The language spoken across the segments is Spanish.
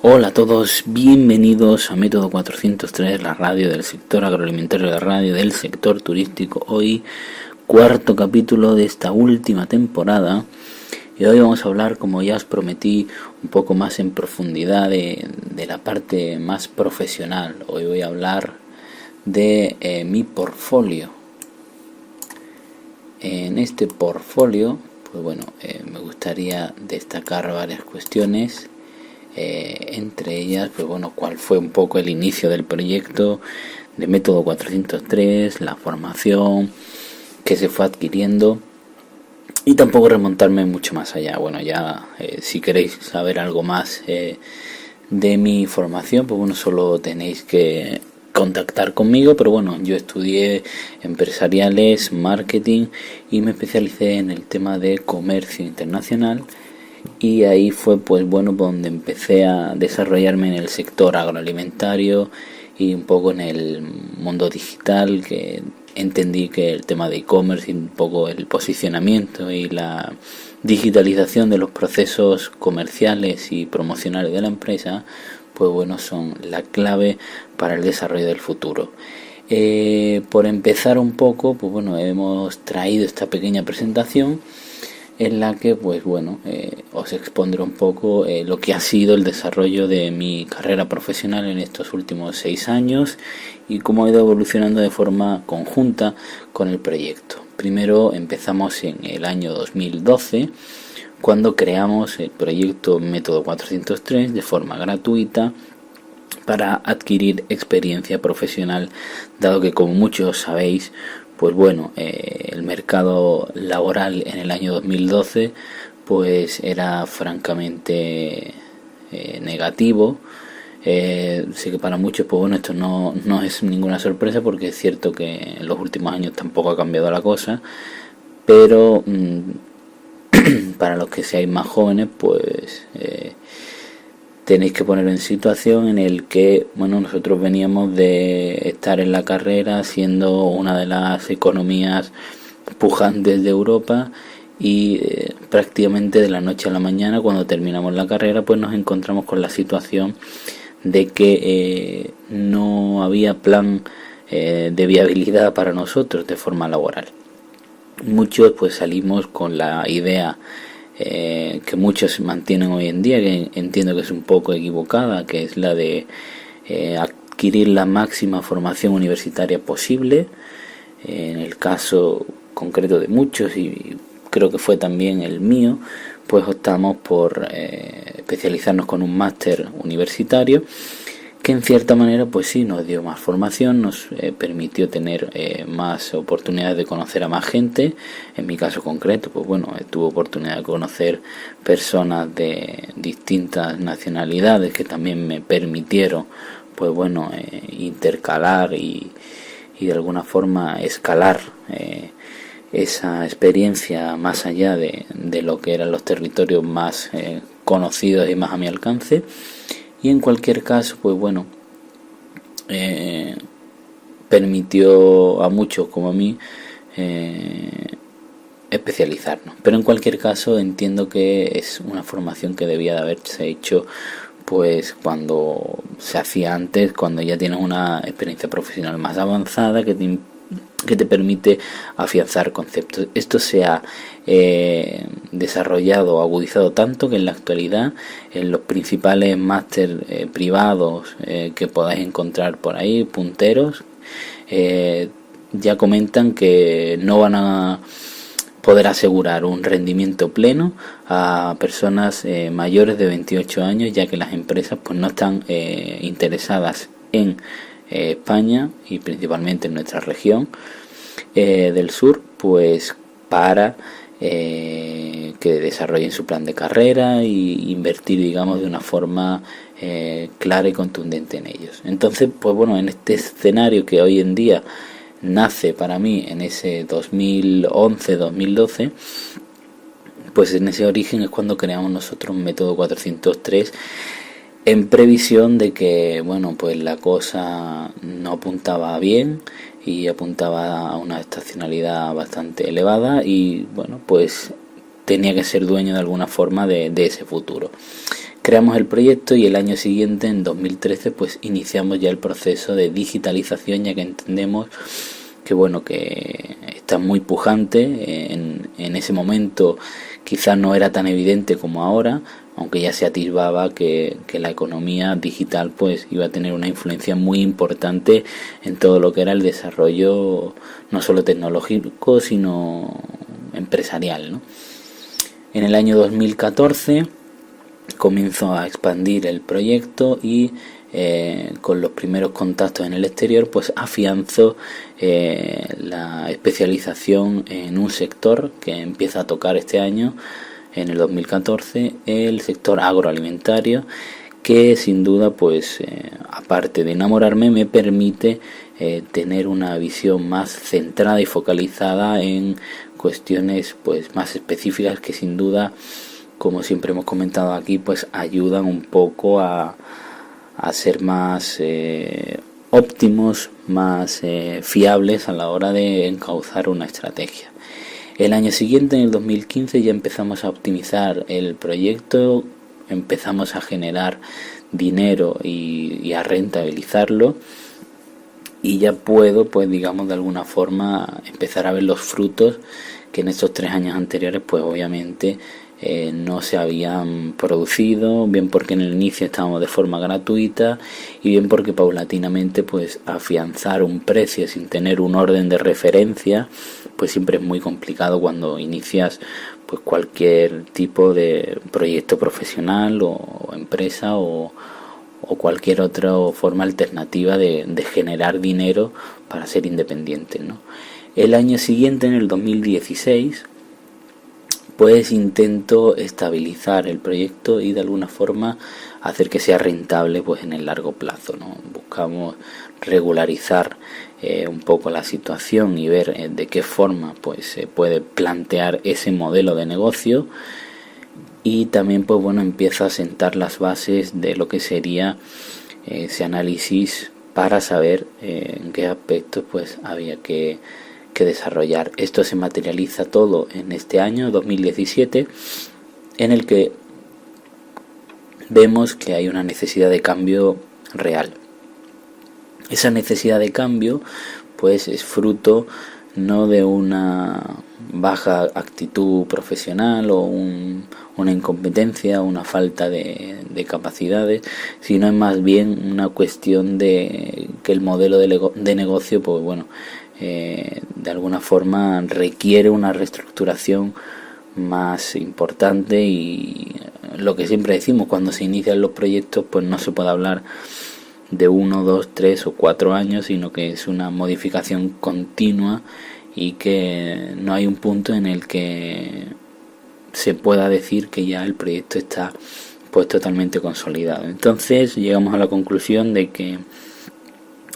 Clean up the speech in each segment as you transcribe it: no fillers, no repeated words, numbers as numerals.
Hola a todos, bienvenidos a Método 403, la radio del sector agroalimentario, la radio del sector turístico. Hoy, cuarto capítulo de esta última temporada. Y hoy vamos a hablar, como ya os prometí, un poco más en profundidad de la parte más profesional. Hoy voy a hablar de mi portfolio. En este portfolio, pues bueno, me gustaría destacar varias cuestiones. Entre ellas, pues bueno, cuál fue un poco el inicio del proyecto de Método 403, la formación que se fue adquiriendo, y tampoco remontarme mucho más allá. Bueno, ya si queréis saber algo más de mi formación, pues bueno, solo tenéis que contactar conmigo, pero bueno, yo estudié empresariales, marketing y me especialicé en el tema de comercio internacional. Y ahí fue pues bueno donde empecé a desarrollarme en el sector agroalimentario y un poco en el mundo digital, que entendí que el tema de e-commerce y un poco el posicionamiento y la digitalización de los procesos comerciales y promocionales de la empresa, pues bueno, son la clave para el desarrollo del futuro. Por empezar un poco, pues bueno, hemos traído esta pequeña presentación en la que pues bueno, os expondré un poco lo que ha sido el desarrollo de mi carrera profesional en estos últimos 6 años y cómo ha ido evolucionando de forma conjunta con el proyecto. Primero empezamos en el año 2012, cuando creamos el proyecto Método 403 de forma gratuita para adquirir experiencia profesional, dado que, como muchos sabéis, pues bueno, el mercado laboral en el año 2012 pues era francamente negativo. Sé que para muchos, pues bueno, esto no es ninguna sorpresa, porque es cierto que en los últimos años tampoco ha cambiado la cosa, pero para los que seáis más jóvenes, pues tenéis que poner en situación en el que, bueno, nosotros veníamos de estar en la carrera siendo una de las economías pujantes de Europa y prácticamente de la noche a la mañana, cuando terminamos la carrera, pues nos encontramos con la situación de que no había plan de viabilidad para nosotros de forma laboral. Muchos pues salimos con la idea que muchos mantienen hoy en día, que entiendo que es un poco equivocada, que es la de adquirir la máxima formación universitaria posible. En el caso concreto de muchos, y creo que fue también el mío, pues optamos por especializarnos con un máster universitario, que en cierta manera pues sí nos dio más formación, nos permitió tener más oportunidades de conocer a más gente. En mi caso concreto, pues bueno, tuve oportunidad de conocer personas de distintas nacionalidades que también me permitieron pues bueno, intercalar y de alguna forma escalar esa experiencia más allá de lo que eran los territorios más conocidos y más a mi alcance. Y en cualquier caso, pues bueno, permitió a muchos como a mí especializarnos. Pero en cualquier caso entiendo que es una formación que debía de haberse hecho pues cuando se hacía antes, cuando ya tienes una experiencia profesional más avanzada que te permite afianzar conceptos. Esto se ha desarrollado, agudizado tanto que en la actualidad en los principales máster privados que podáis encontrar por ahí, punteros, ya comentan que no van a poder asegurar un rendimiento pleno a personas mayores de 28 años, ya que las empresas pues no están interesadas en España y principalmente en nuestra región del sur, pues para que desarrollen su plan de carrera y invertir, digamos, de una forma clara y contundente en ellos. Entonces, pues bueno, en este escenario que hoy en día nace para mí en ese 2011-2012, pues en ese origen es cuando creamos nosotros un Método 403, en previsión de que, bueno, pues la cosa no apuntaba bien y apuntaba a una estacionalidad bastante elevada, y bueno, pues tenía que ser dueño de alguna forma de ese futuro. Creamos el proyecto y el año siguiente, en 2013, pues iniciamos ya el proceso de digitalización, ya que entendemos que bueno, que está muy pujante. En ese momento quizás no era tan evidente como ahora, aunque ya se atisbaba que la economía digital pues iba a tener una influencia muy importante en todo lo que era el desarrollo no solo tecnológico sino empresarial, ¿no? En el año 2014 comenzó a expandir el proyecto y con los primeros contactos en el exterior pues afianzó la especialización en un sector que empieza a tocar este año, en el 2014, el sector agroalimentario, que sin duda pues aparte de enamorarme me permite tener una visión más centrada y focalizada en cuestiones pues más específicas que sin duda, como siempre hemos comentado aquí, pues ayudan un poco a ser más óptimos, más fiables a la hora de encauzar una estrategia. El año siguiente, en el 2015, ya empezamos a optimizar el proyecto, empezamos a generar dinero y a rentabilizarlo, y ya puedo, pues digamos, de alguna forma empezar a ver los frutos que en estos 3 años anteriores pues obviamente no se habían producido, bien porque en el inicio estábamos de forma gratuita y bien porque paulatinamente pues afianzar un precio sin tener un orden de referencia pues siempre es muy complicado cuando inicias pues cualquier tipo de proyecto profesional o empresa o cualquier otra forma alternativa de generar dinero para ser independiente, ¿no? El año siguiente, en el 2016, pues intento estabilizar el proyecto y de alguna forma hacer que sea rentable pues en el largo plazo, ¿no? Buscamos regularizar un poco la situación y ver de qué forma pues se puede plantear ese modelo de negocio, y también pues bueno, empiezo a sentar las bases de lo que sería ese análisis para saber en qué aspectos pues había que desarrollar. Esto se materializa todo en este año 2017, en el que vemos que hay una necesidad de cambio real. Esa necesidad de cambio pues es fruto no de una baja actitud profesional o una incompetencia, una falta de capacidades, sino es más bien una cuestión de que el modelo de negocio pues bueno, de alguna forma requiere una reestructuración más importante, y lo que siempre decimos, cuando se inician los proyectos pues no se puede hablar de 1, 2, 3 o 4 años, sino que es una modificación continua y que no hay un punto en el que se pueda decir que ya el proyecto está pues totalmente consolidado. Entonces llegamos a la conclusión de que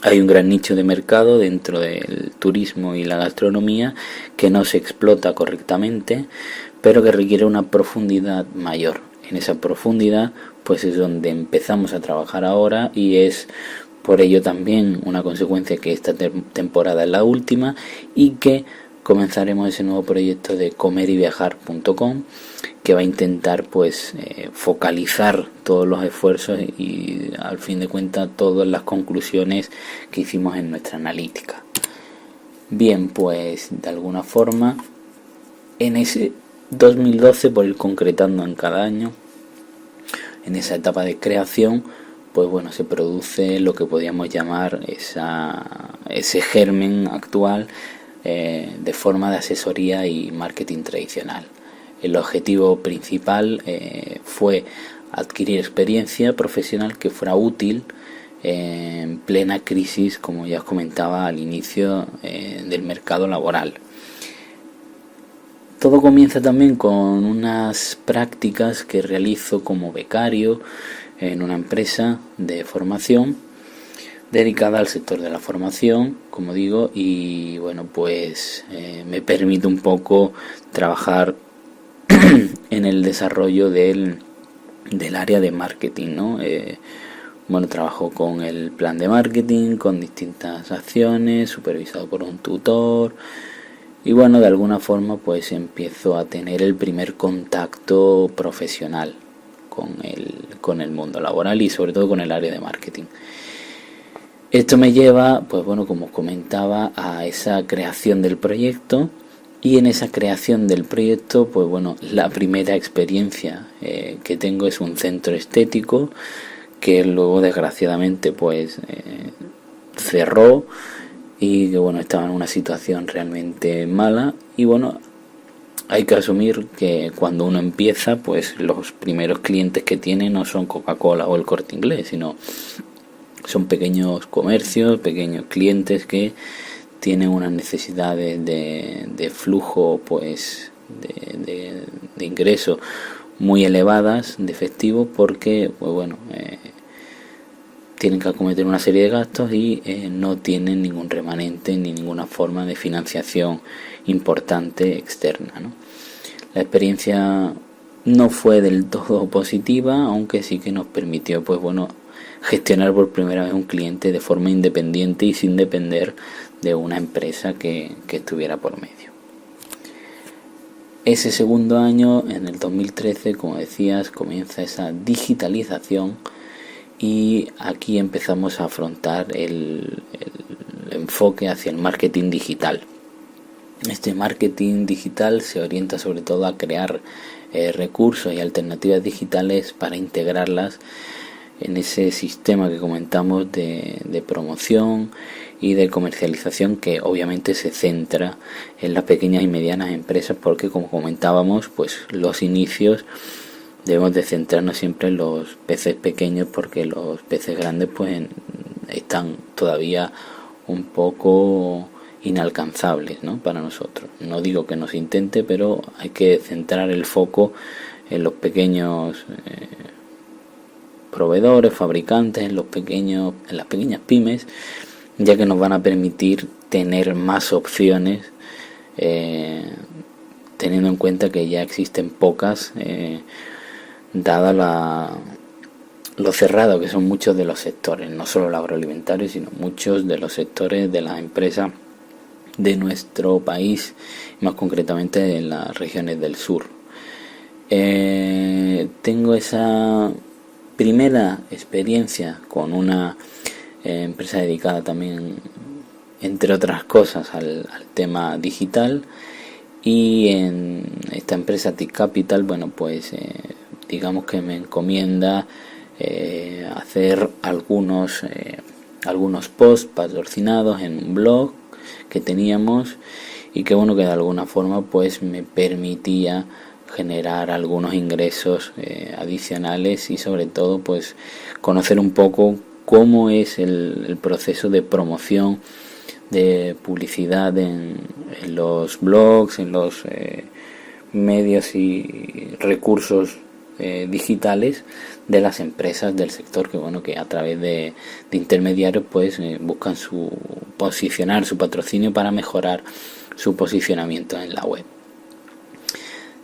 hay un gran nicho de mercado dentro del turismo y la gastronomía que no se explota correctamente, pero que requiere una profundidad mayor. En esa profundidad pues es donde empezamos a trabajar ahora, y es por ello también una consecuencia que esta temporada es la última y que comenzaremos ese nuevo proyecto de comeryviajar.com, que va a intentar pues focalizar todos los esfuerzos y al fin de cuentas todas las conclusiones que hicimos en nuestra analítica. Bien, pues de alguna forma en ese 2012, por ir concretando en cada año, en esa etapa de creación, pues bueno, se produce lo que podríamos llamar ese germen actual de forma de asesoría y marketing tradicional. El objetivo principal fue adquirir experiencia profesional que fuera útil en plena crisis, como ya os comentaba al inicio, del mercado laboral. Todo comienza también con unas prácticas que realizo como becario en una empresa de formación dedicada al sector de la formación, como digo, y bueno, pues me permite un poco trabajar en el desarrollo del área de marketing, ¿no? Bueno, trabajo con el plan de marketing, con distintas acciones, supervisado por un tutor, y bueno, de alguna forma pues empiezo a tener el primer contacto profesional con el mundo laboral y sobre todo con el área de marketing. Esto me lleva, pues bueno, como os comentaba, a esa creación del proyecto, y en esa creación del proyecto, pues bueno, la primera experiencia que tengo es un centro estético que luego desgraciadamente pues cerró, y que bueno, estaba en una situación realmente mala. Y bueno, hay que asumir que cuando uno empieza, pues los primeros clientes que tiene no son Coca-Cola o el Corte Inglés, sino son pequeños comercios, pequeños clientes que tienen unas necesidades de flujo, pues de ingresos muy elevadas de efectivo, porque pues bueno, tienen que acometer una serie de gastos y no tienen ningún remanente ni ninguna forma de financiación importante externa, ¿no? La experiencia no fue del todo positiva, aunque sí que nos permitió, pues bueno, gestionar por primera vez un cliente de forma independiente y sin depender de una empresa que estuviera por medio. Ese segundo año, en el 2013, como decías, comienza esa digitalización, y aquí empezamos a afrontar el enfoque hacia el marketing digital. Este marketing digital se orienta sobre todo a crear recursos y alternativas digitales para integrarlas en ese sistema que comentamos de promoción y de comercialización, que obviamente se centra en las pequeñas y medianas empresas, porque como comentábamos, pues los inicios debemos de centrarnos siempre en los peces pequeños, porque los peces grandes pues están todavía un poco inalcanzables, ¿no?, para nosotros. No digo que no se intente, pero hay que centrar el foco en los pequeños proveedores, fabricantes, en las pequeñas pymes, ya que nos van a permitir tener más opciones, teniendo en cuenta que ya existen pocas, dada lo cerrado que son muchos de los sectores, no solo el agroalimentario, sino muchos de los sectores de las empresas de nuestro país, más concretamente en las regiones del sur. Tengo esa primera experiencia con una empresa dedicada también, entre otras cosas, al tema digital, y en esta empresa TIC Capital, bueno, pues digamos que me encomienda hacer algunos posts patrocinados en un blog que teníamos, y que bueno, que de alguna forma pues me permitía generar algunos ingresos adicionales, y sobre todo pues conocer un poco cómo es el proceso de promoción, de publicidad en los blogs, en los medios y recursos digitales de las empresas del sector, que bueno, que a través de intermediarios pues buscan posicionar su patrocinio para mejorar su posicionamiento en la web.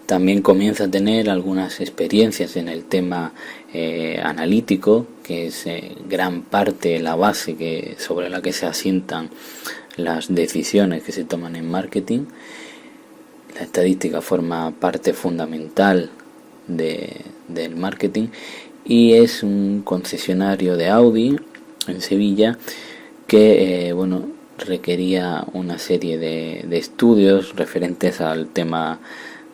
También comienza a tener algunas experiencias en el tema analítico, que es gran parte la base sobre la que se asientan las decisiones que se toman en marketing. La estadística forma parte fundamental del marketing, y es un concesionario de Audi en Sevilla que requería una serie de estudios referentes al tema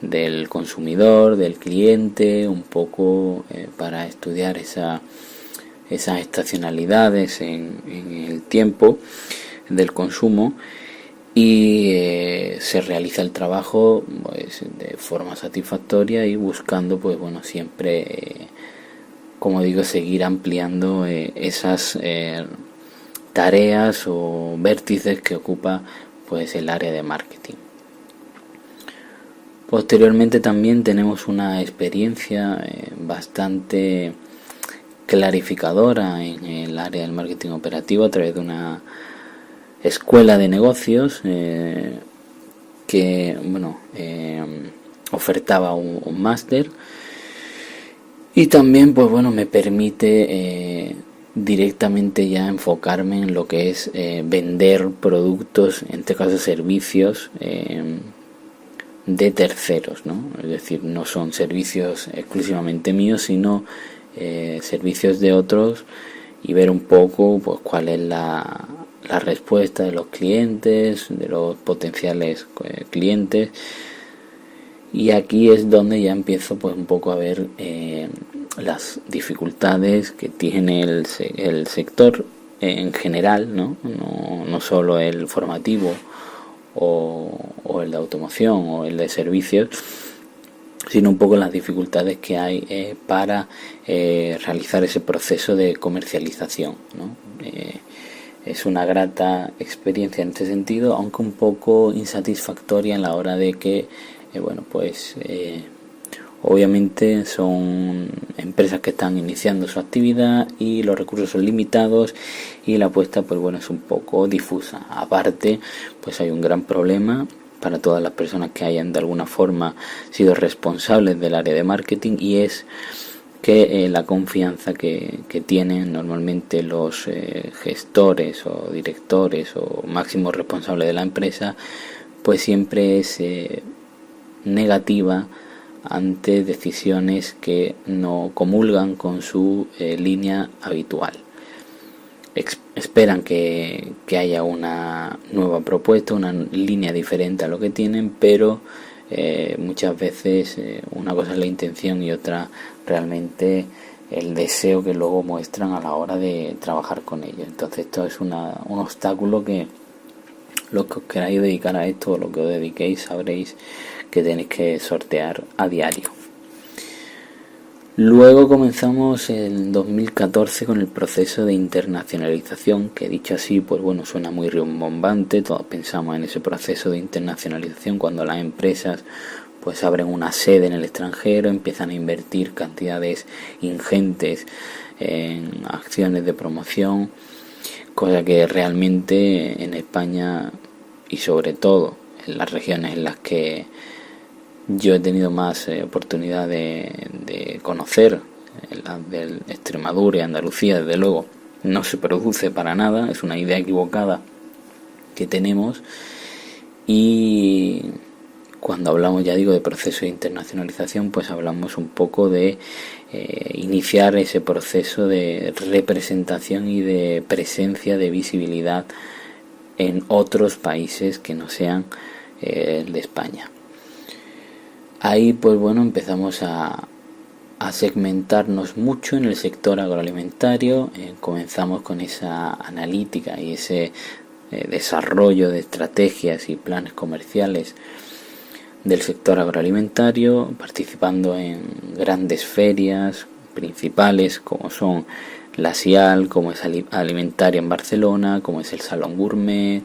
del consumidor, del cliente, un poco para estudiar esas estacionalidades en el tiempo del consumo, y se realiza el trabajo pues de forma satisfactoria, y buscando pues bueno, siempre como digo, seguir ampliando esas tareas o vértices que ocupa pues el área de marketing. Posteriormente también tenemos una experiencia bastante clarificadora en el área del marketing operativo a través de una escuela de negocios que ofertaba un máster, y también pues bueno, me permite directamente ya enfocarme en lo que es vender productos, en este caso servicios, de terceros, ¿no? Es decir, no son servicios exclusivamente míos, sino servicios de otros, y ver un poco pues cuál es la respuesta de los clientes, de los potenciales clientes. Y aquí es donde ya empiezo pues un poco a ver las dificultades que tiene el sector en general, no solo el formativo o el de automoción o el de servicios, sino un poco las dificultades que hay para realizar ese proceso de comercialización, ¿no? Es una grata experiencia en este sentido, aunque un poco insatisfactoria en la hora de que obviamente son empresas que están iniciando su actividad y los recursos son limitados y la apuesta es un poco difusa. Aparte, pues hay un gran problema para todas las personas que hayan de alguna forma sido responsables del área de marketing, y es que la confianza que tienen normalmente los gestores o directores o máximos responsables de la empresa pues siempre es negativa ante decisiones que no comulgan con su línea habitual. Esperan que haya una nueva propuesta, una línea diferente a lo que tienen, pero muchas veces una cosa es la intención y otra realmente el deseo que luego muestran a la hora de trabajar con ellos. Entonces esto es un obstáculo que los que os queráis dedicar a esto o lo que os dediquéis sabréis que tenéis que sortear a diario. Luego comenzamos en 2014 con el proceso de internacionalización, que dicho así, suena muy rimbombante. Todos pensamos en ese proceso de internacionalización cuando las empresas pues abren una sede en el extranjero, empiezan a invertir cantidades ingentes en acciones de promoción, cosa que realmente en España y sobre todo en las regiones en las que yo he tenido más oportunidad de conocer, la de Extremadura y Andalucía, desde luego, no se produce para nada, es una idea equivocada que tenemos. Y cuando hablamos, ya digo, de proceso de internacionalización, pues hablamos un poco de iniciar ese proceso de representación y de presencia, de visibilidad en otros países que no sean el de España. Ahí empezamos a segmentarnos mucho en el sector agroalimentario. Comenzamos con esa analítica y ese desarrollo de estrategias y planes comerciales del sector agroalimentario, participando en grandes ferias principales como son la SIAL, como es Alimentaria en Barcelona, como es el Salón Gourmet,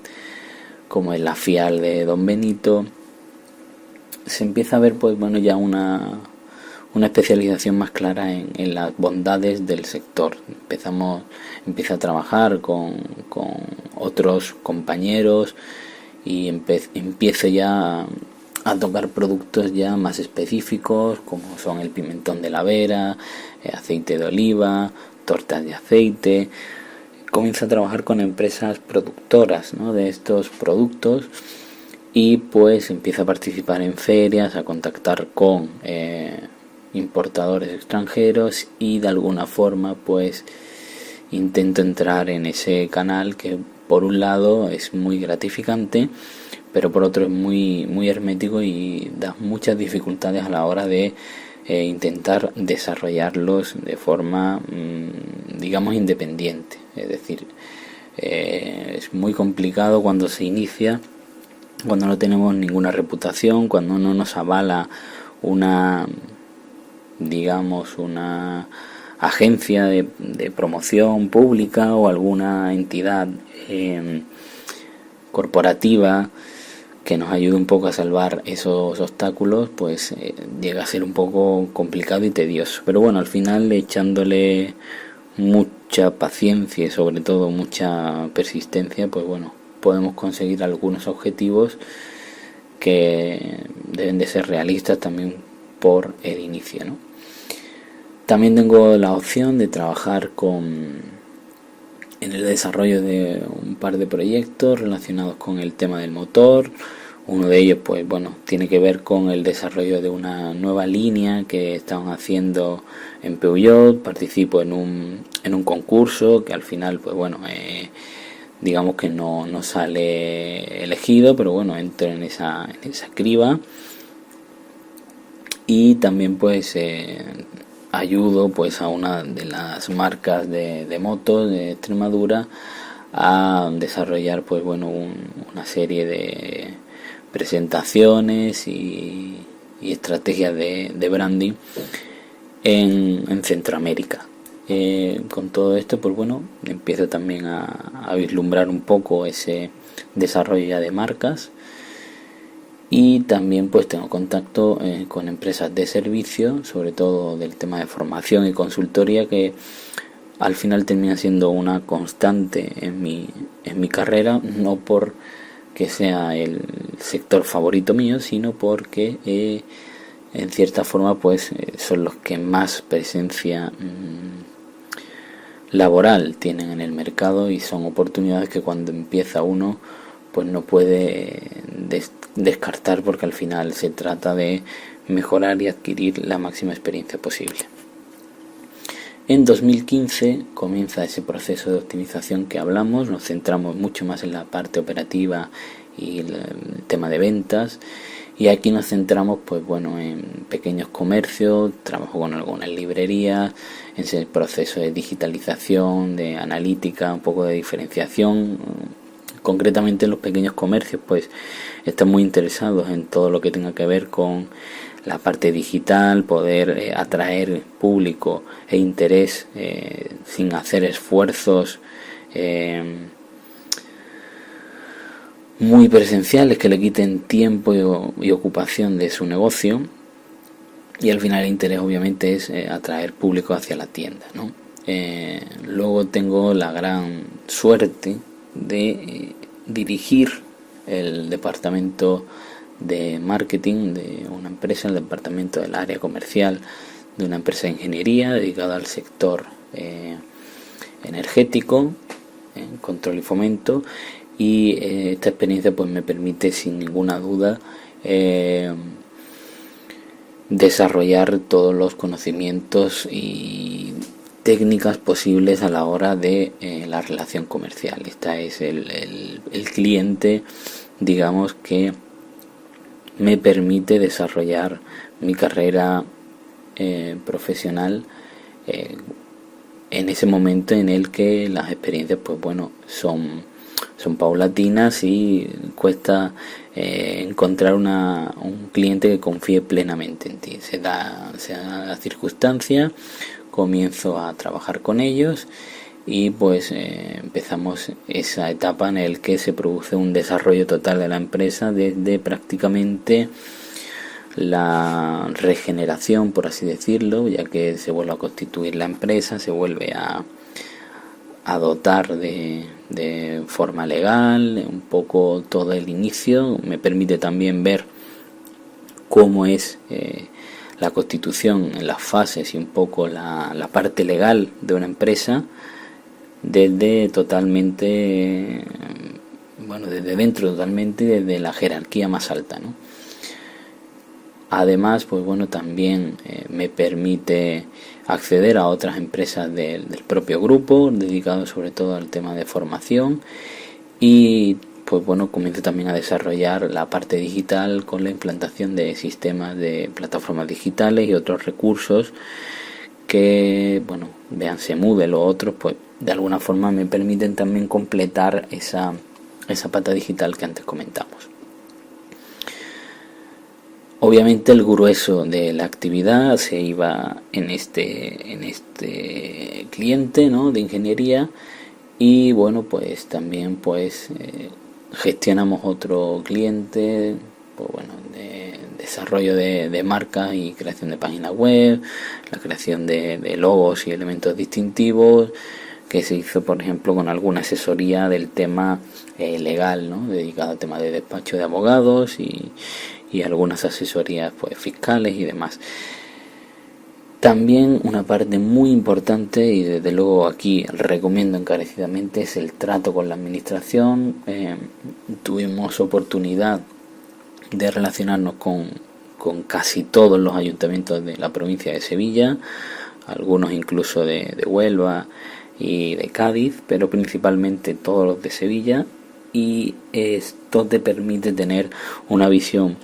como es la FIAL de Don Benito. Se empieza a ver ya una especialización más clara en las bondades del sector. Empieza a trabajar con otros compañeros y empiezo ya a tocar productos ya más específicos como son el pimentón de la Vera, aceite de oliva, tortas de aceite. Comienzo a trabajar con empresas productoras, ¿no?, de estos productos, y pues empiezo a participar en ferias, a contactar con importadores extranjeros y de alguna forma pues intento entrar en ese canal que por un lado es muy gratificante, pero por otro es muy hermético y da muchas dificultades a la hora de intentar desarrollarlos de forma digamos independiente. Es decir, es muy complicado cuando se inicia, cuando no tenemos ninguna reputación, cuando no nos avala una agencia de promoción pública o alguna entidad corporativa que nos ayude un poco a salvar esos obstáculos, pues llega a ser un poco complicado y tedioso. Pero bueno, al final, echándole mucha paciencia y sobre todo mucha persistencia, pues podemos conseguir algunos objetivos que deben de ser realistas también por el inicio, ¿no? También tengo la opción de trabajar en el desarrollo de un par de proyectos relacionados con el tema del motor, Uno de ellos, pues bueno, tiene que ver con el desarrollo de una nueva línea que estaban haciendo en Peugeot. Participo en un concurso que al final, pues bueno, digamos que no sale elegido, pero bueno, entro en esa criba. Y también pues ayudo pues a una de las marcas de motos de Extremadura a desarrollar pues bueno una serie de presentaciones y estrategias de branding en Centroamérica. Con todo esto pues bueno, empiezo también a vislumbrar un poco ese desarrollo ya de marcas. Y también pues tengo contacto con empresas de servicio, sobre todo del tema de formación y consultoría, que al final termina siendo una constante en mi carrera, no por que sea el sector favorito mío, sino porque en cierta forma pues son los que más presencia laboral tienen en el mercado, y son oportunidades que cuando empieza uno pues no puede descartar, porque al final se trata de mejorar y adquirir la máxima experiencia posible. En 2015 comienza ese proceso de optimización que hablamos, nos centramos mucho más en la parte operativa y el tema de ventas, y aquí nos centramos pues bueno en pequeños comercios, trabajo con algunas librerías, en ese proceso de digitalización, de analítica, un poco de diferenciación. Concretamente en los pequeños comercios pues están muy interesados en todo lo que tenga que ver con la parte digital, poder atraer público e interés sin hacer esfuerzos muy presenciales que le quiten tiempo y ocupación de su negocio. Y al final el interés obviamente es atraer público hacia la tienda, ¿no? Luego tengo la gran suerte de dirigir el departamento de marketing de una empresa, el departamento del área comercial de una empresa de ingeniería dedicada al sector energético, control y fomento, y esta experiencia pues me permite sin ninguna duda desarrollar todos los conocimientos y técnicas posibles a la hora de la relación comercial. Esta es el cliente, digamos, que me permite desarrollar mi carrera profesional en ese momento en el que las experiencias pues bueno son paulatinas y cuesta encontrar un cliente que confíe plenamente en ti. Se da la circunstancia, comienzo a trabajar con ellos y pues empezamos esa etapa en el que se produce un desarrollo total de la empresa, desde prácticamente la regeneración, por así decirlo, ya que se vuelve a constituir la empresa, se vuelve a dotar de forma legal, un poco todo el inicio. Me permite también ver cómo es la constitución en las fases y un poco la parte legal de una empresa desde totalmente, desde dentro totalmente, desde la jerarquía más alta, ¿no? Además, pues bueno, también me permite acceder a otras empresas del propio grupo, dedicados sobre todo al tema de formación, y pues bueno, comienzo también a desarrollar la parte digital con la implantación de sistemas de plataformas digitales y otros recursos que, bueno, véanse Moodle o otros, pues de alguna forma me permiten también completar esa pata digital que antes comentamos. Obviamente el grueso de la actividad se iba en este cliente, ¿no?, de ingeniería, y bueno, pues también pues gestionamos otro cliente, pues bueno, de desarrollo de marcas y creación de páginas web, la creación de logos y elementos distintivos, que se hizo por ejemplo con alguna asesoría del tema legal, ¿no?, dedicado al tema de despacho de abogados y algunas asesorías pues fiscales y demás. También una parte muy importante, y desde luego aquí recomiendo encarecidamente, es el trato con la administración. Tuvimos oportunidad de relacionarnos con casi todos los ayuntamientos de la provincia de Sevilla, algunos incluso de Huelva y de Cádiz, pero principalmente todos los de Sevilla, y esto te permite tener una visión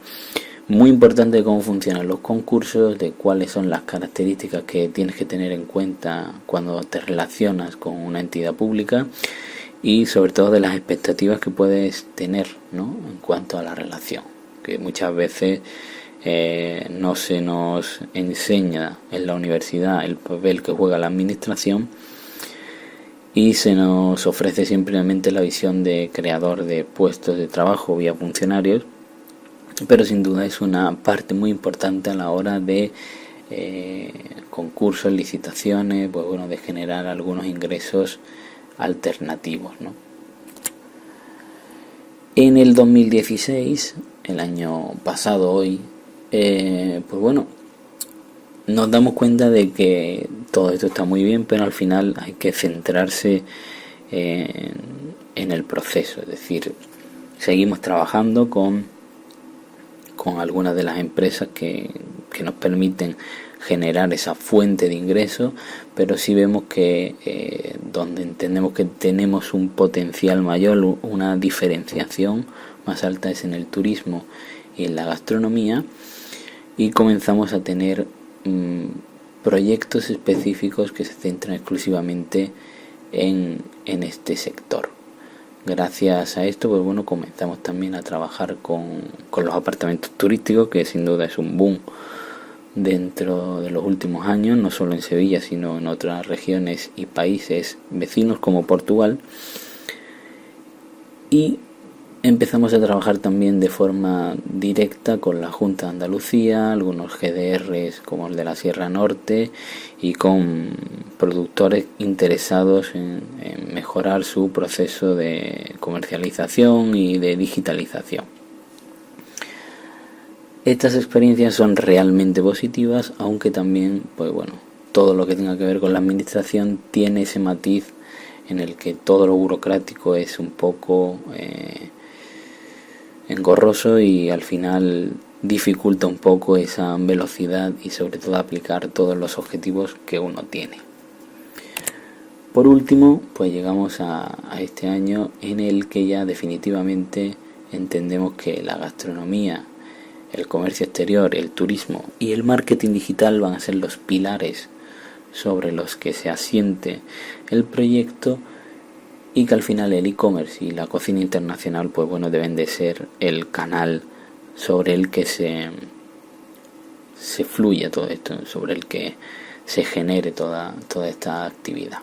muy importante de cómo funcionan los concursos, de cuáles son las características que tienes que tener en cuenta cuando te relacionas con una entidad pública, y sobre todo de las expectativas que puedes tener, ¿no?, en cuanto a la relación, que muchas veces no se nos enseña en la universidad el papel que juega la administración, y se nos ofrece simplemente la visión de creador de puestos de trabajo vía funcionarios, pero sin duda es una parte muy importante a la hora de concursos, licitaciones, pues bueno, de generar algunos ingresos alternativos, ¿no? En el 2016, el año pasado hoy, pues bueno, nos damos cuenta de que todo esto está muy bien, pero al final hay que centrarse en el proceso. Es decir, seguimos trabajando con algunas de las empresas que nos permiten generar esa fuente de ingresos, pero sí vemos que donde entendemos que tenemos un potencial mayor, una diferenciación más alta, es en el turismo y en la gastronomía, y comenzamos a tener proyectos específicos que se centran exclusivamente en este sector. Gracias a esto, pues bueno, comenzamos también a trabajar con los apartamentos turísticos, que sin duda es un boom dentro de los últimos años, no solo en Sevilla, sino en otras regiones y países vecinos como Portugal. Y empezamos a trabajar también de forma directa con la Junta de Andalucía, algunos GDRs como el de la Sierra Norte, y con productores interesados en mejorar su proceso de comercialización y de digitalización. Estas experiencias son realmente positivas, aunque también, pues bueno, todo lo que tenga que ver con la administración tiene ese matiz en el que todo lo burocrático es un poco engorroso, y al final dificulta un poco esa velocidad y sobre todo aplicar todos los objetivos que uno tiene. Por último, pues llegamos a este año en el que ya definitivamente entendemos que la gastronomía, el comercio exterior, el turismo y el marketing digital van a ser los pilares sobre los que se asiente el proyecto, y que al final el e-commerce y la cocina internacional, pues bueno, deben de ser el canal sobre el que se fluya todo esto, sobre el que se genere toda esta actividad.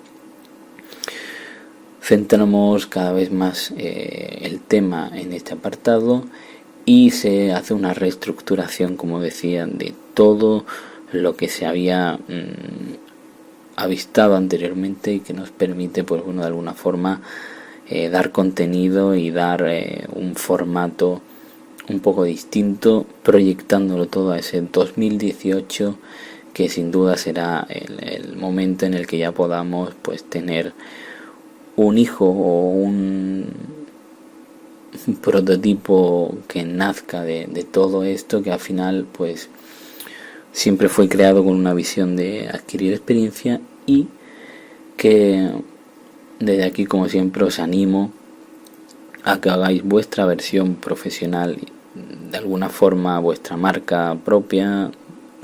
Centramos cada vez más el tema en este apartado, y se hace una reestructuración, como decía, de todo lo que se había avistado anteriormente, y que nos permite, pues bueno, de alguna forma dar contenido y dar un formato un poco distinto, proyectándolo todo a ese 2018, que sin duda será el momento en el que ya podamos, pues, tener un hijo o un prototipo que nazca de todo esto, que al final, pues, siempre fue creado con una visión de adquirir experiencia, y que desde aquí, como siempre, os animo a que hagáis vuestra versión profesional, de alguna forma vuestra marca propia,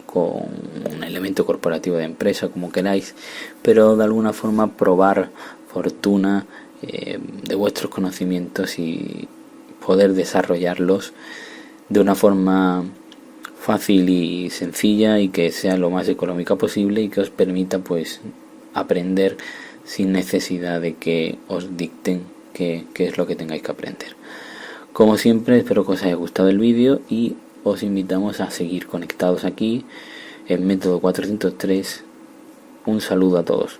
con un elemento corporativo de empresa, como queráis, pero de alguna forma probar fortuna de vuestros conocimientos y poder desarrollarlos de una forma fácil y sencilla, y que sea lo más económica posible, y que os permita, pues, aprender sin necesidad de que os dicten qué es lo que tengáis que aprender. Como siempre, espero que os haya gustado el vídeo, y os invitamos a seguir conectados aquí en Método 403. Un saludo a todos.